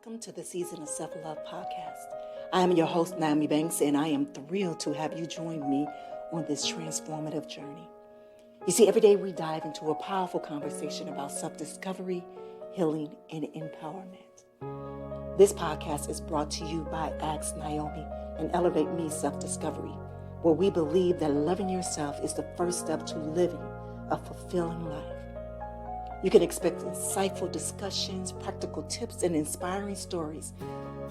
Welcome to the Season of Self-Love podcast. I am your host, Nyomi Banks, and I am thrilled to have you join me on this transformative journey. You see, every day we dive into a powerful conversation about self-discovery, healing, and empowerment. This podcast is brought to you by Ask Nyomi and Elevate Me Self-Discovery, where we believe that loving yourself is the first step to living a fulfilling life. You can expect insightful discussions, practical tips, and inspiring stories.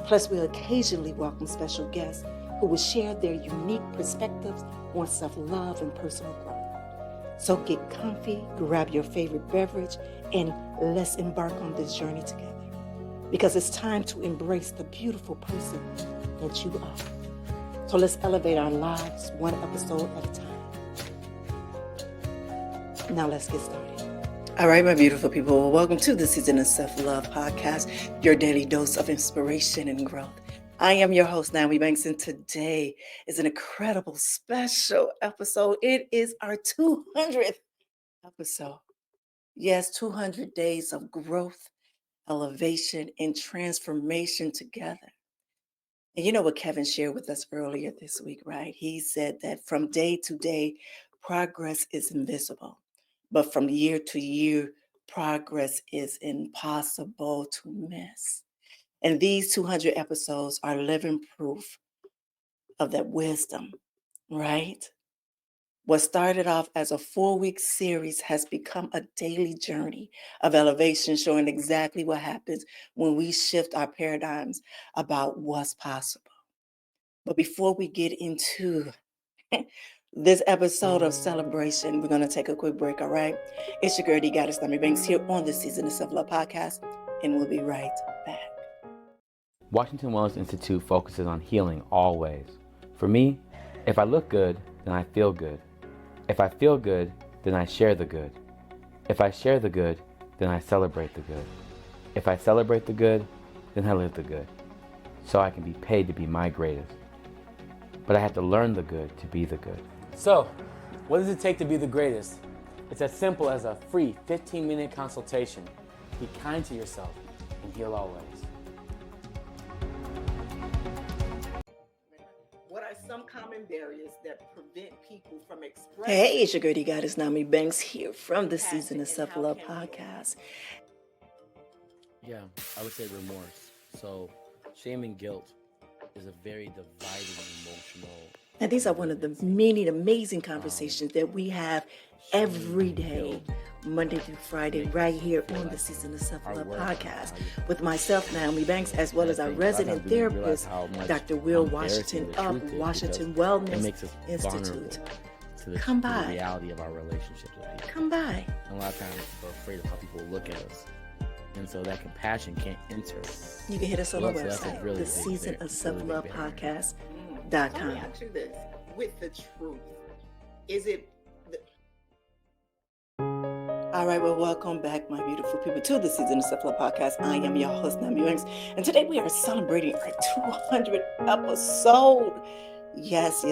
Plus, we'll occasionally welcome special guests who will share their unique perspectives on self-love and personal growth. So get comfy, grab your favorite beverage, and let's embark on this journey together. Because it's time to embrace the beautiful person that you are. So let's elevate our lives one episode at a time. Now let's get started. All right, my beautiful people. Well, welcome to the Season of Self-Love podcast, your daily dose of inspiration and growth. I am your host, Nyomi Banks, and today is an incredible special episode. It is our 200th episode. Yes, 200 days of growth, elevation, and transformation together. And you know what Kevin shared with us earlier this week, right? He said that from day to day, progress is invisible. But from year to year, progress is impossible to miss. And these 200 episodes are living proof of that wisdom, right? What started off as a 4-week series has become a daily journey of elevation, showing exactly what happens when we shift our paradigms about what's possible. But before we get into this episode of celebration, we're going to take a quick break, all right? It's your girl, D Goddess Nyomi Banks, here on the Season of Self-Love podcast, and we'll be right back. Washington Wellness Institute focuses on healing always. For me, if I look good, then I feel good. If I feel good, then I share the good. If I share the good, then I celebrate the good. If I celebrate the good, then I live the good. So I can be paid to be my greatest. But I have to learn the good to be the good. So, what does it take to be the greatest? It's as simple as a free 15-minute consultation. Be kind to yourself and heal always. What are some common barriers that prevent people from expressing? Hey, it's your girl, D Goddess Nyomi Banks, here from the Season of Self-Love podcast. Yeah, I would say remorse. So, shame and guilt is a very dividing emotional. And these are one of the many amazing conversations that we have every day, Monday through Friday, right here on the Season of Self-Love podcast with myself, Nyomi Banks, as well as our resident therapist, Dr. Will Washington of Washington Wellness Institute. Come by. The reality of our relationships with people. Come by. And a lot of times we're afraid of how people look at us. And so that compassion can't enter. You can hit us on our So that's a website, really the big Season barrier. of Self-Love Really big barrier. podcast.com. Let me ask you this, with the truth, is it All right, well, welcome back, my beautiful people, to the Season of Self-Love podcast. I am your host, Nyomi Banks, and today we are celebrating our 200th episode. Yes,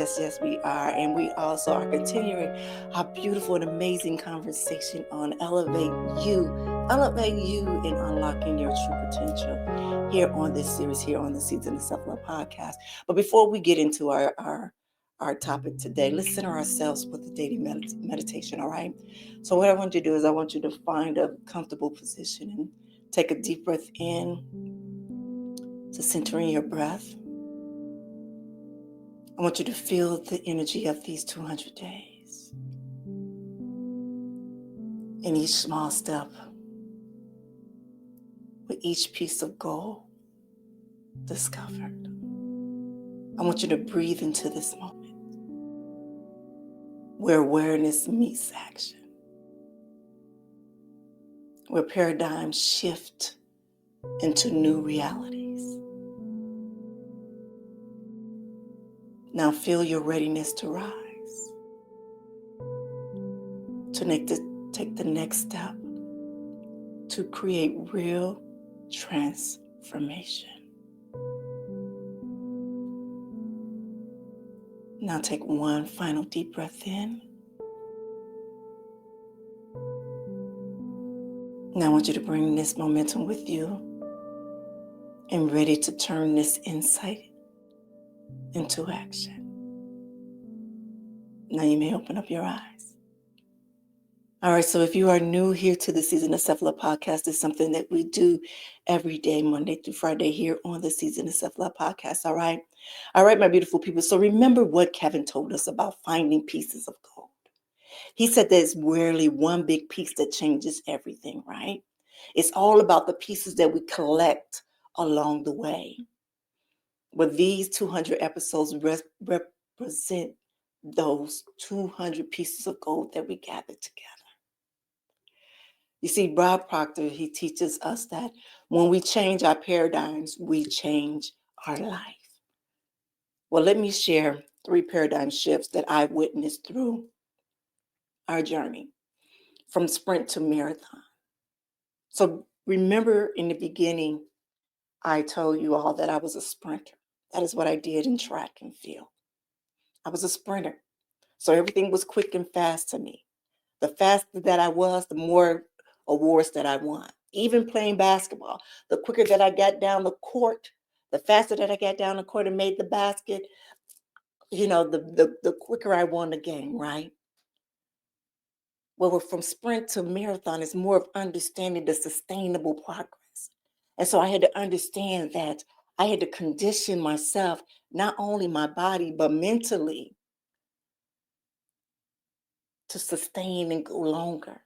we are, and we also are continuing our beautiful and amazing conversation on elevate you in unlocking your true potential here on this series, here on the Season of Self-Love podcast. But before we get into our topic today, let's center ourselves with the daily meditation, all right? So what I want you to do is I want you to find a comfortable position and take a deep breath in to centering your breath. I want you to feel the energy of these 200 days. In each small step, with each piece of goal discovered. I want you to breathe into this moment where awareness meets action, where paradigms shift into new realities. Now feel your readiness to rise, to take the next step to create real transformation. Now take one final deep breath in. Now I want you to bring this momentum with you and ready to turn this insight into action. Now you may open up your eyes. All right, so if you are new here to the Season of Self-Love podcast, it's something that we do every day, Monday through Friday, here on the Season of Self-Love podcast, all right? All right, my beautiful people. So remember what Kevin told us about finding pieces of gold. He said there's rarely one big piece that changes everything, right? It's all about the pieces that we collect along the way. But these 200 episodes represent those 200 pieces of gold that we gathered together. You see, Bob Proctor, he teaches us that when we change our paradigms, we change our life. Well, let me share 3 paradigm shifts that I witnessed through our journey from sprint to marathon. So remember in the beginning, I told you all that I was a sprinter. That is what I did in track and field. I was a sprinter. So everything was quick and fast to me. The faster that I was, the more awards that I won. Even playing basketball, the quicker that I got down the court, the faster that I got down the court and made the basket, the quicker I won the game, right? Well, from sprint to marathon is more of understanding the sustainable progress. And so I had to understand that I had to condition myself, not only my body, but mentally, to sustain and go longer.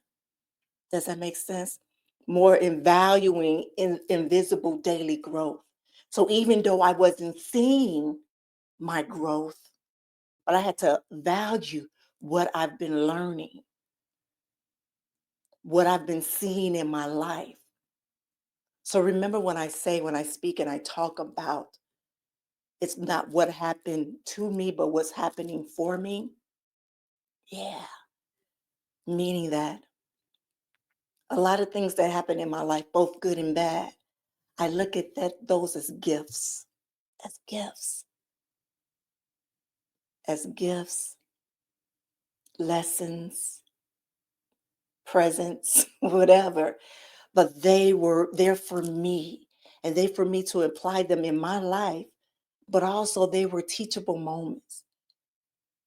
Does that make sense? More in valuing invisible daily growth. So even though I wasn't seeing my growth, but I had to value what I've been learning, what I've been seeing in my life. So remember when I speak and I talk about it's not what happened to me, but what's happening for me. Yeah. Meaning that a lot of things that happen in my life, both good and bad, I look at those as gifts, as gifts, as gifts, lessons, presents, whatever. But they were there for me, and they for me to apply them in my life, but also they were teachable moments.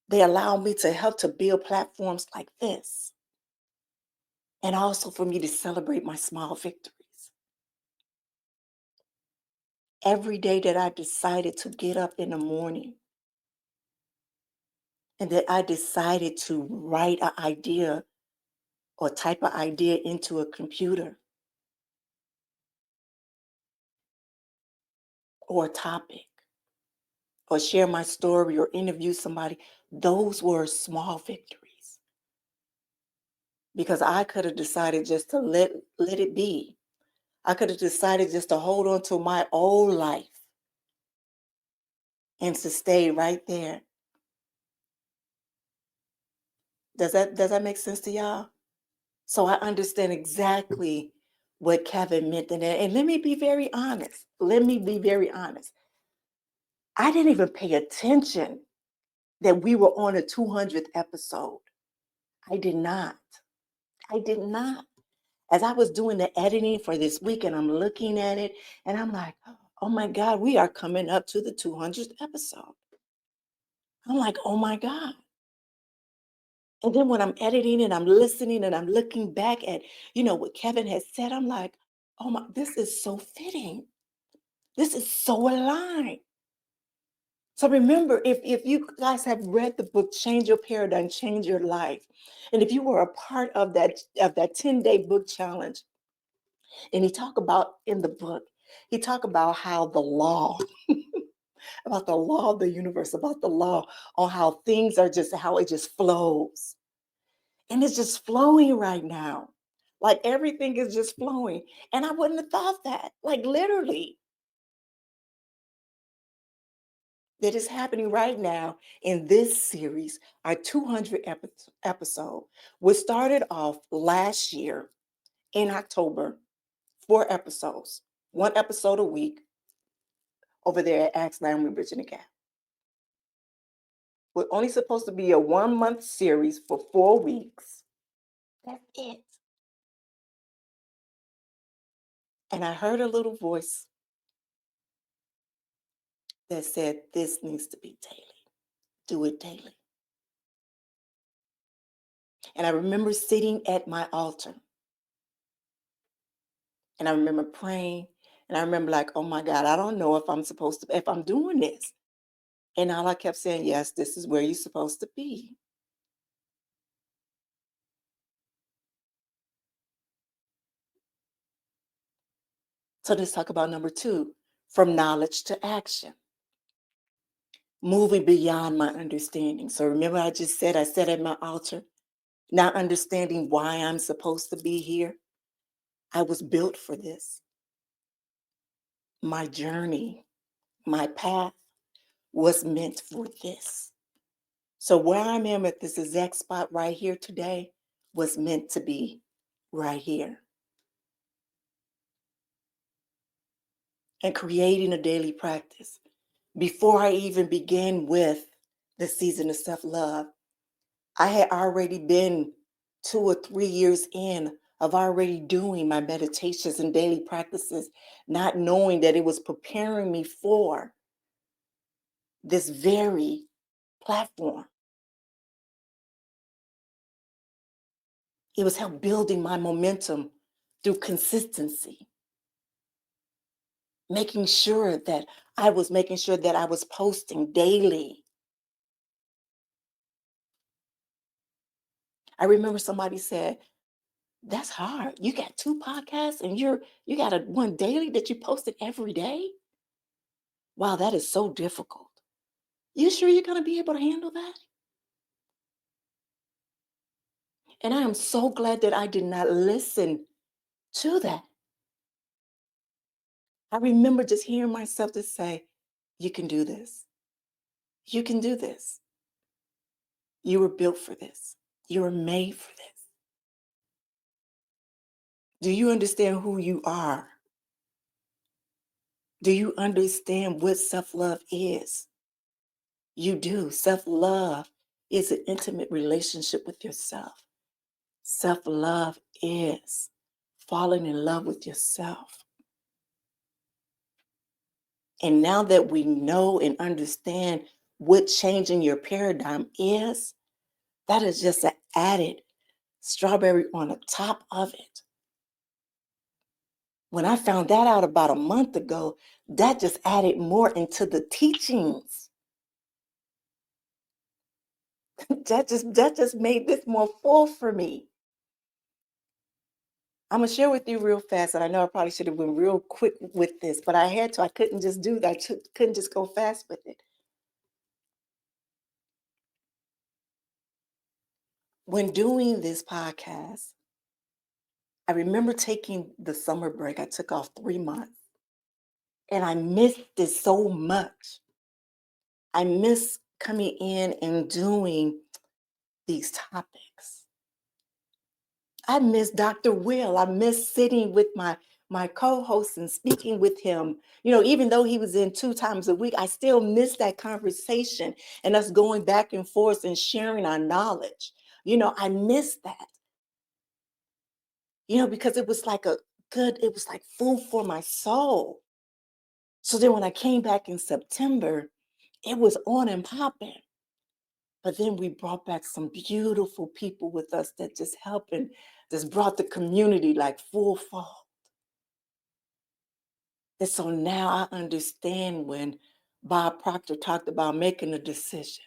They allowed me to help to build platforms like this, and also for me to celebrate my small victories. Every day that I decided to get up in the morning and that I decided to write an idea or type an idea into a computer or a topic or share my story or interview somebody, those were small victories. Because I could have decided just to let it be. I could have decided just to hold on to my old life and to stay right there. Does that make sense to y'all? So I understand exactly what Kevin meant. And let me be very honest. Let me be very honest. I didn't even pay attention that we were on a 200th episode. I did not. I did not. As I was doing the editing for this week and I'm looking at it and I'm like, oh my God, we are coming up to the 200th episode. I'm like, oh my God. And then when I'm editing and I'm listening and I'm looking back at, what Kevin has said, I'm like, oh my, this is so fitting. This is so aligned. So remember, if you guys have read the book, Change Your Paradigm, Change Your Life, and if you were a part of that 10-day book challenge, and he talked about in the book, he talked about how the law, about the law of the universe, about the law on how things are how it just flows. And it's just flowing right now. Like everything is just flowing. And I wouldn't have thought that, like literally, that is happening right now in this series, our 200 episode, which started off last year in October, 4 episodes, 1 episode a week over there at Ask Now We're Bridging the Gap. We're only supposed to be a 1-month series for 4 weeks. That's it. And I heard a little voice that said, this needs to be daily. Do it daily. And I remember sitting at my altar and I remember praying and I remember like, oh my God, I don't know if if I'm doing this. And all I kept saying, yes, this is where you're supposed to be. So let's talk about number 2, from knowledge to action. Moving beyond my understanding. So remember I just said, I sat at my altar, not understanding why I'm supposed to be here. I was built for this. My journey, my path was meant for this. So where I am at this exact spot right here today was meant to be right here. And creating a daily practice. Before I even began with the season of self-love, I had already been 2 or 3 years in of already doing my meditations and daily practices, not knowing that it was preparing me for this very platform. It was help building my momentum through consistency, making sure that I was posting daily. I remember somebody said, that's hard. You got 2 podcasts and you got one daily that you posted every day? Wow, that is so difficult. You sure you're going to be able to handle that? And I am so glad that I did not listen to that. I remember just hearing myself to say, you can do this. You can do this. You were built for this. You were made for this. Do you understand who you are? Do you understand what self-love is? You do. Self-love is an intimate relationship with yourself. Self-love is falling in love with yourself. And now that we know and understand what changing your paradigm is, that is just an added strawberry on the top of it. When I found that out about a month ago, that just added more into the teachings. that just made this more full for me. I'm gonna share with you real fast, and I know I probably should have been real quick with this, but I had to. I couldn't just do that. I couldn't just go fast with it. When doing this podcast, I remember taking the summer break. I took off 3 months, and I missed it so much. I miss coming in and doing these topics. I miss Dr. Will. I miss sitting with my co-host and speaking with him. You know, even though he was in 2 times a week, I still miss that conversation and us going back and forth and sharing our knowledge. You know, I miss that. You know, because it was like it was like food for my soul. So then when I came back in September, it was on and popping. But then we brought back some beautiful people with us that just helped and just brought the community like full fold. And so now I understand when Bob Proctor talked about making a decision,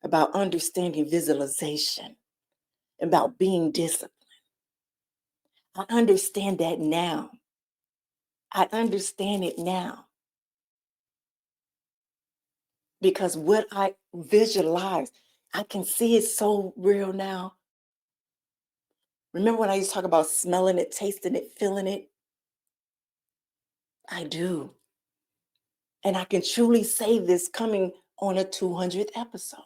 about understanding visualization, about being disciplined. I understand that now. I understand it now. Because what I visualize, I can see it so real now. Remember when I used to talk about smelling it, tasting it, feeling it? I do. And I can truly say this coming on a 200th episode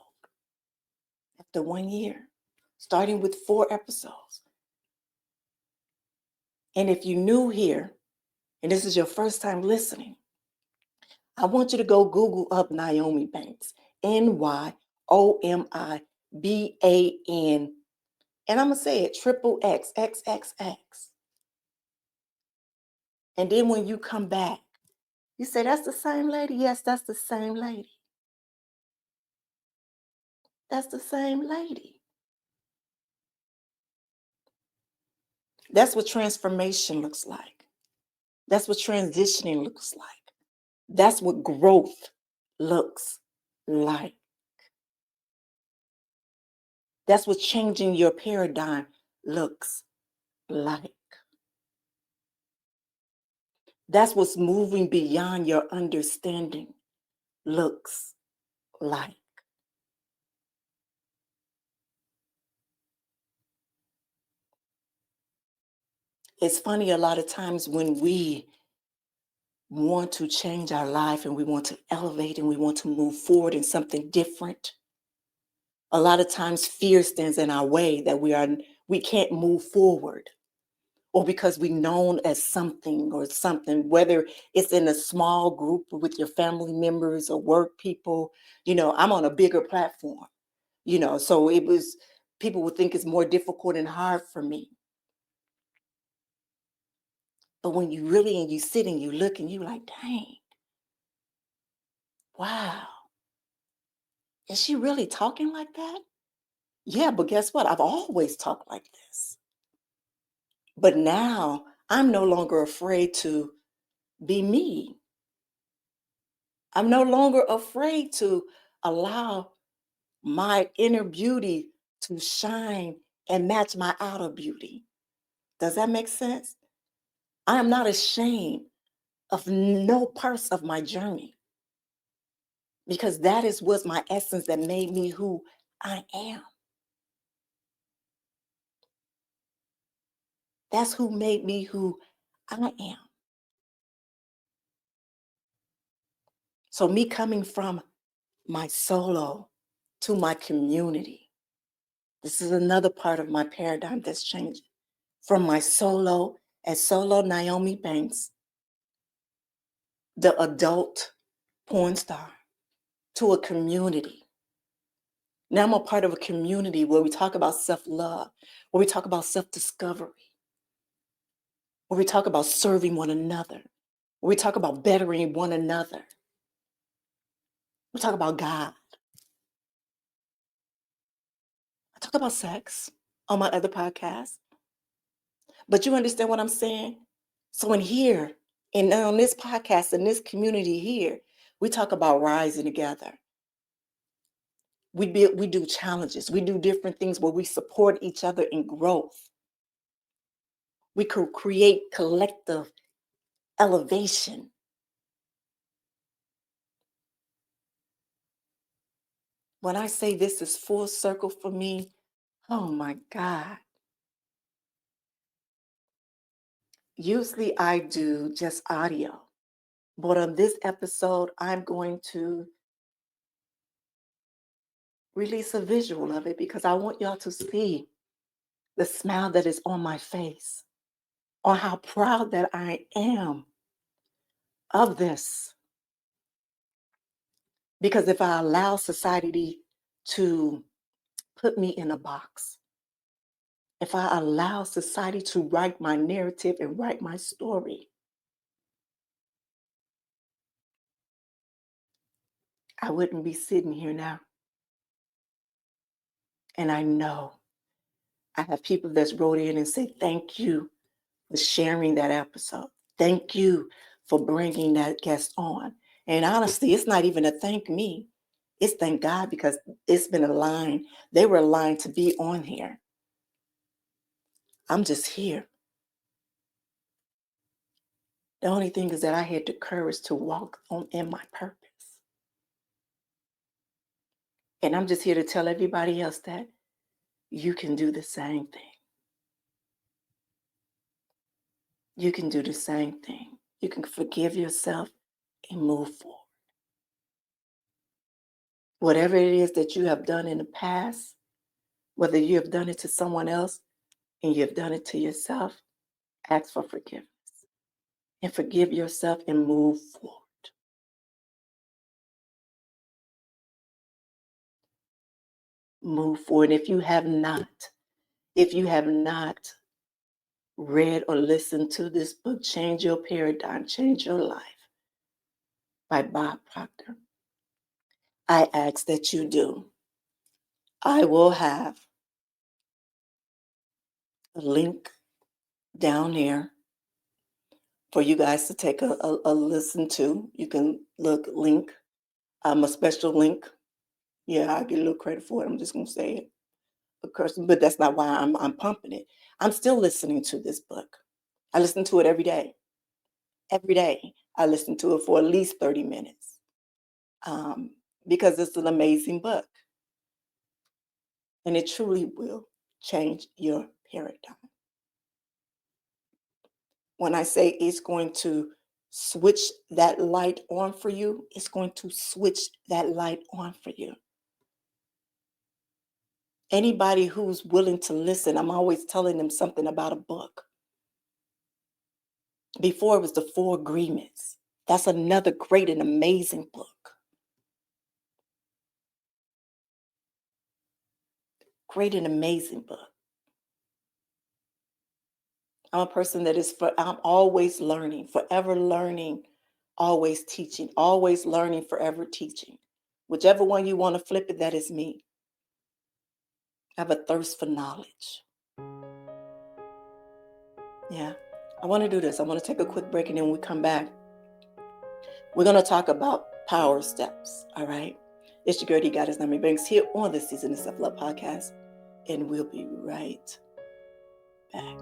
after 1 year, starting with 4 episodes. And if you're new here, and this is your first time listening, I want you to go Google up Nyomi Banks, Nyomibann. And I'm going to say it, XXXX. And then when you come back, You say, that's the same lady? Yes, that's the same lady. That's the same lady. That's what transformation looks like. That's what transitioning looks like. That's what growth looks like. That's what changing your paradigm looks like. That's what's moving beyond your understanding looks like. It's funny, a lot of times when we want to change our life and we want to elevate and we want to move forward in something different, a lot of times fear stands in our way that we can't move forward, or because we're known as something or something, whether it's in a small group with your family members or work people. I'm on a bigger platform, so people would think it's more difficult and hard for me. But when you sit and you look and you like, dang, wow, is she really talking like that? Yeah, but guess what? I've always talked like this. But now I'm no longer afraid to be me. I'm no longer afraid to allow my inner beauty to shine and match my outer beauty. Does that make sense? I am not ashamed of no parts of my journey, because that was my essence that made me who I am. That's who made me who I am. So me coming from my solo to my community, this is another part of my paradigm that's changing. From my solo as solo Nyomi Banks, the adult porn star, to a community. Now I'm a part of a community where we talk about self-love, where we talk about self-discovery, where we talk about serving one another, where we talk about bettering one another. We talk about God. I talk about sex on my other podcast. But you understand what I'm saying? So in here, and on this podcast, in this community here, we talk about rising together. We do challenges. We do different things where we support each other in growth. We could create collective elevation. When I say this is full circle for me, oh my God. Usually I do just audio, but on this episode, I'm going to release a visual of it because I want y'all to see the smile that is on my face, or how proud that I am of this. Because if I allow society to put me in a box, if I allow society to write my narrative and write my story, I wouldn't be sitting here now. And I know I have people that's wrote in and say, thank you for sharing that episode. Thank you for bringing that guest on. And honestly, it's not even a thank me. It's thank God, because it's been aligned. They were aligned to be on here. I'm just here. The only thing is that I had the courage to walk on in my purpose. And I'm just here to tell everybody else that you can do the same thing. You can do the same thing. You can forgive yourself and move forward. Whatever it is that you have done in the past, whether you have done it to someone else and you have done it to yourself, ask for forgiveness and forgive yourself and move forward. Move forward. If you have not read or listened to this book, Change Your Paradigm, Change Your Life, by Bob Proctor. I ask that you do. I will have a link down there for you guys to take a listen to. You can look link. A special link. Yeah, I get a little credit for it. I'm just gonna say it. But that's not why I'm pumping it. I'm still listening to this book. I listen to it every day. Every day. I listen to it for at least 30 minutes. Because it's an amazing book. And it truly will change your paradigm. When I say it's going to switch that light on for you, it's going to switch that light on for you. Anybody who's willing to listen, I'm always telling them something about a book. Before it was the Four Agreements. That's another great and amazing book. Great and amazing book. I'm a person that I'm always learning, forever learning, always teaching, always learning, forever teaching. Whichever one you want to flip it, that is me. I have a thirst for knowledge. Yeah, I want to do this. I want to take a quick break, and then when we come back, we're going to talk about power steps, all right? It's your girl, D Goddess Nyomi Banks, here on the Season of Self-Love podcast, and we'll be right back.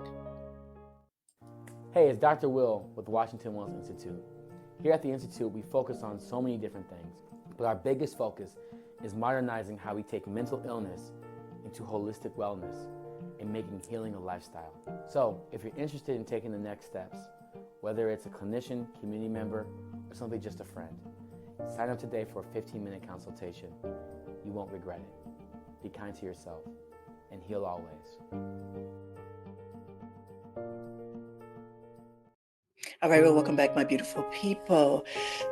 Hey, it's Dr. Will with the Washington Wellness Institute. Here at the Institute, we focus on so many different things, but our biggest focus is modernizing how we take mental illness into holistic wellness and making healing a lifestyle. So, if you're interested in taking the next steps, whether it's a clinician, community member, or simply just a friend, sign up today for a 15-minute consultation. You won't regret it. Be kind to yourself and heal always. All right, well, welcome back, my beautiful people.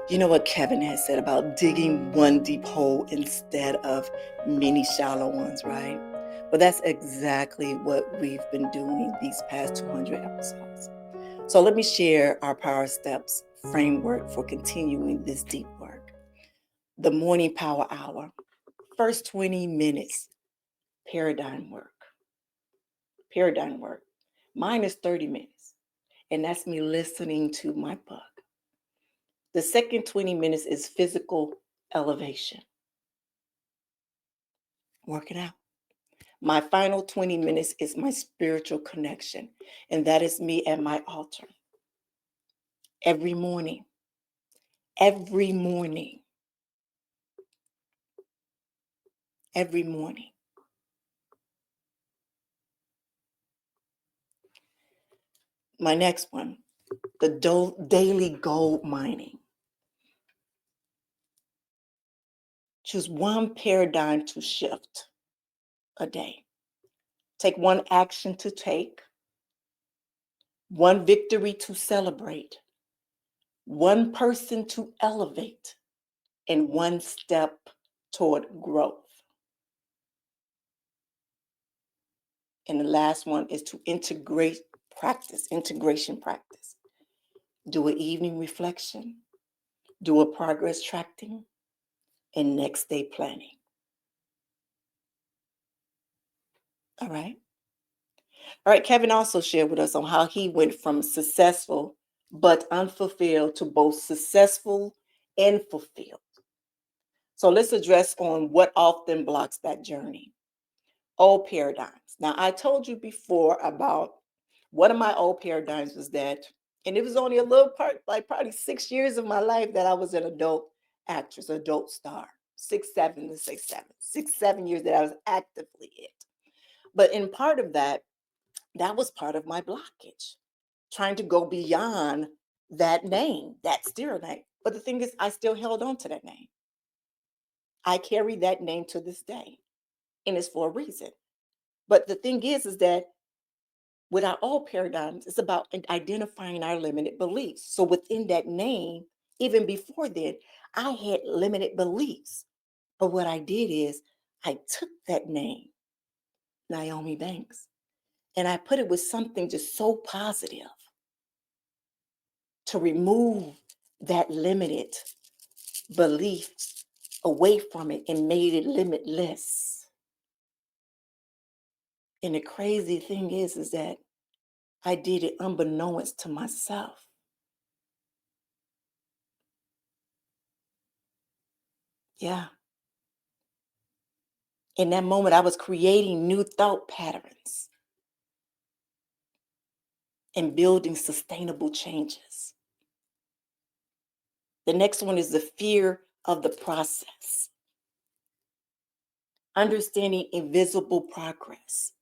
You know what Kevin has said about digging one deep hole instead of many shallow ones, right? Well, that's exactly what we've been doing these past 200 episodes. So let me share our Power Steps framework for continuing this deep work. The morning power hour, first 20 minutes, paradigm work. Paradigm work. Mine is 30 minutes, and that's me listening to my book. The second 20 minutes is physical elevation. Working out. My final 20 minutes is my spiritual connection, and that is me at my altar. Every morning. Every morning. Every morning. My next one, the daily gold mining. Choose one paradigm to shift a day. Take one action to take, one victory to celebrate, one person to elevate, and one step toward growth. And the last one is to integration practice. Do an evening reflection, do a progress tracking, and next day planning. All right. All right. Kevin also shared with us on how he went from successful but unfulfilled to both successful and fulfilled. So let's address on what often blocks that journey. Old paradigms. Now, I told you before about one of my old paradigms was that, and it was only a little part, like probably 6 years of my life that I was an adult actress, adult star. 6, 7 years that I was actively it. But in part of that, that was part of my blockage, trying to go beyond that name, that stereo name. But the thing is, I still held on to that name. I carry that name to this day, and it's for a reason. But the thing is that with our old paradigms, it's about identifying our limited beliefs. So within that name, even before then, I had limited beliefs. But what I did is I took that name, Nyomi Banks, and I put it with something just so positive to remove that limited belief away from it and made it limitless. And the crazy thing is that I did it unbeknownst to myself. Yeah. In that moment, I was creating new thought patterns and building sustainable changes. The next one is the fear of the process. Understanding invisible progress.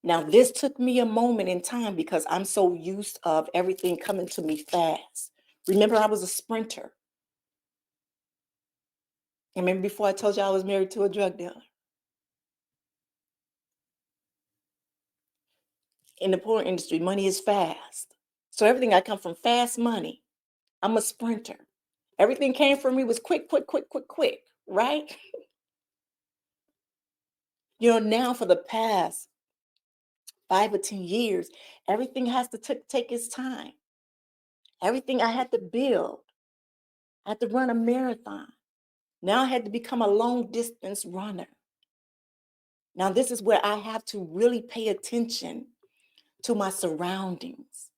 Now, this took me a moment in time because I'm so used of everything coming to me fast. Remember, I was a sprinter. And remember before I told you I was married to a drug dealer? In the porn industry, money is fast. So everything I come from fast money. I'm a sprinter. Everything came from me was quick, quick, quick, quick, quick, right? Now for the past 5 or 10 years, everything has to take its time. Everything I had to build. I had to run a marathon. Now I had to become a long distance runner. Now this is where I have to really pay attention to my surroundings.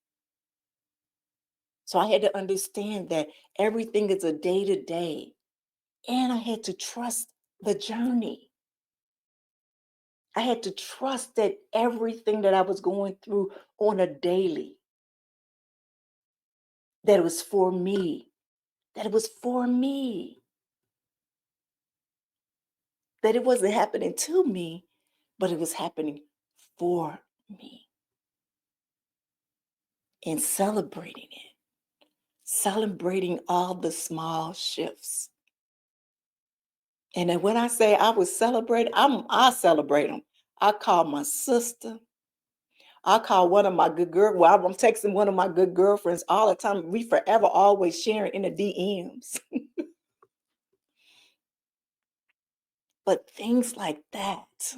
So I had to understand that everything is a day to day. And I had to trust the journey. I had to trust that everything that I was going through on a daily, that it was for me, that it was for me, that it wasn't happening to me, but it was happening for me. And celebrating it, celebrating all the small shifts. And then when I say I was celebrating, I celebrate them. I call my sister. I call one of my good girl. Well, I'm texting one of my good girlfriends all the time. We forever always sharing in the DMs. But things like that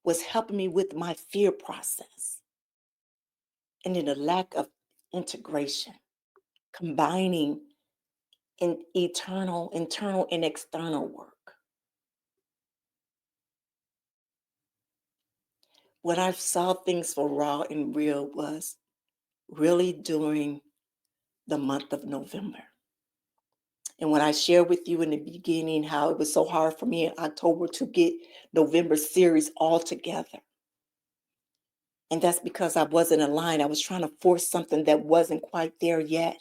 was helping me with my fear process. And then the lack of integration, combining in internal and external work. When I saw things for raw and real was really during the month of November. And when I shared with you in the beginning how it was so hard for me in October to get November series all together. And that's because I wasn't aligned. I was trying to force something that wasn't quite there yet.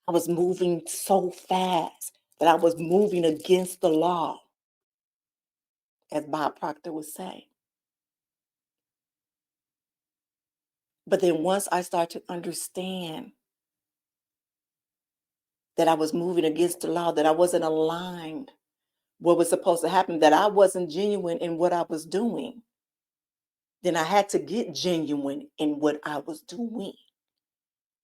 I was moving so fast that I was moving against the law, as Bob Proctor would say. But then once I started to understand that I was moving against the law, that I wasn't aligned, what was supposed to happen, that I wasn't genuine in what I was doing, then I had to get genuine in what I was doing.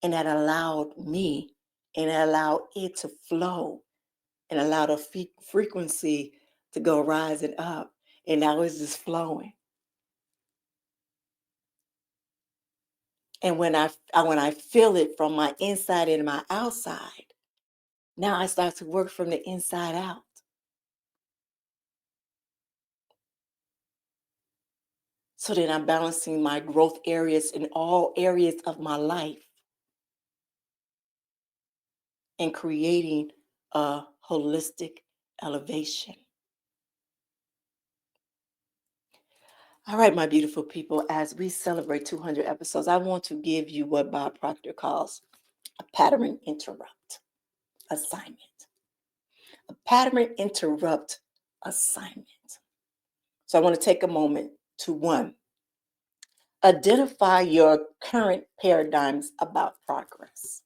And that allowed me and it allowed it to flow and allowed a frequency to go rising up. And now it's just flowing. And when I feel it from my inside and my outside, now I start to work from the inside out. So then I'm balancing my growth areas in all areas of my life and creating a holistic elevation. All right, my beautiful people, as we celebrate 200 episodes, I want to give you what Bob Proctor calls a pattern interrupt assignment. A pattern interrupt assignment. So I want to take a moment to one, identify your current paradigms about progress.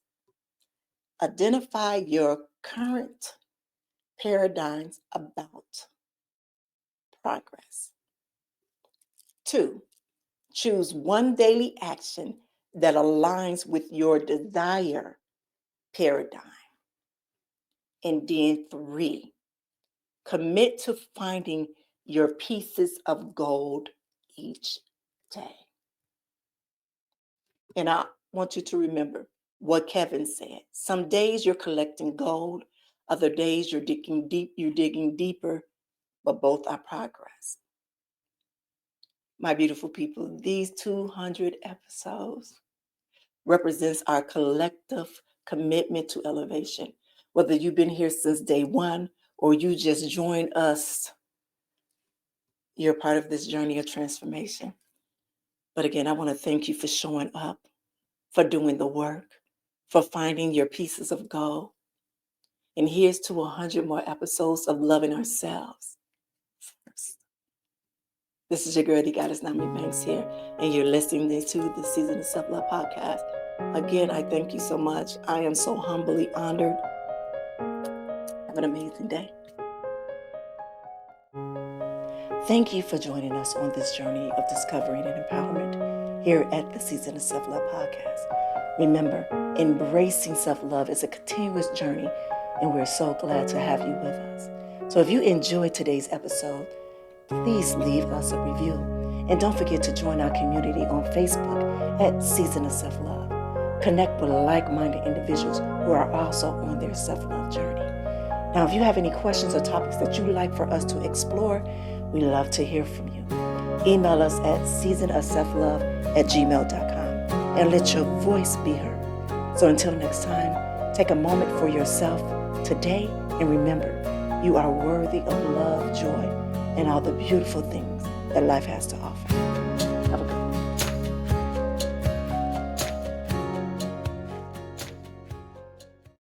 Identify your current paradigms about progress. 2, choose one daily action that aligns with your desire paradigm. And then 3, commit to finding your pieces of gold each day. And I want you to remember, what Kevin said. Some days you're collecting gold, other days you're digging deeper, but both are progress. My beautiful people, these 200 episodes represents our collective commitment to elevation. Whether you've been here since day one or you just joined us, you're part of this journey of transformation. But again, I want to thank you for showing up, for doing the work, for finding your pieces of gold. And here's to 100 more episodes of loving ourselves first. This is your girl, the goddess Nyomi Banks here, and you're listening to the Season of Self-Love podcast. Again, I thank you so much. I am so humbly honored. Have an amazing day. Thank you for joining us on this journey of discovery and empowerment here at the Season of Self-Love podcast. Remember, embracing self-love is a continuous journey, and we're so glad to have you with us. So if you enjoyed today's episode, please leave us a review. And don't forget to join our community on Facebook at Season of Self-Love. Connect with like-minded individuals who are also on their self-love journey. Now, if you have any questions or topics that you'd like for us to explore, we love to hear from you. Email us at seasonofselflove@gmail.com and let your voice be heard. So until next time, take a moment for yourself today and remember, you are worthy of love, joy, and all the beautiful things that life has to offer.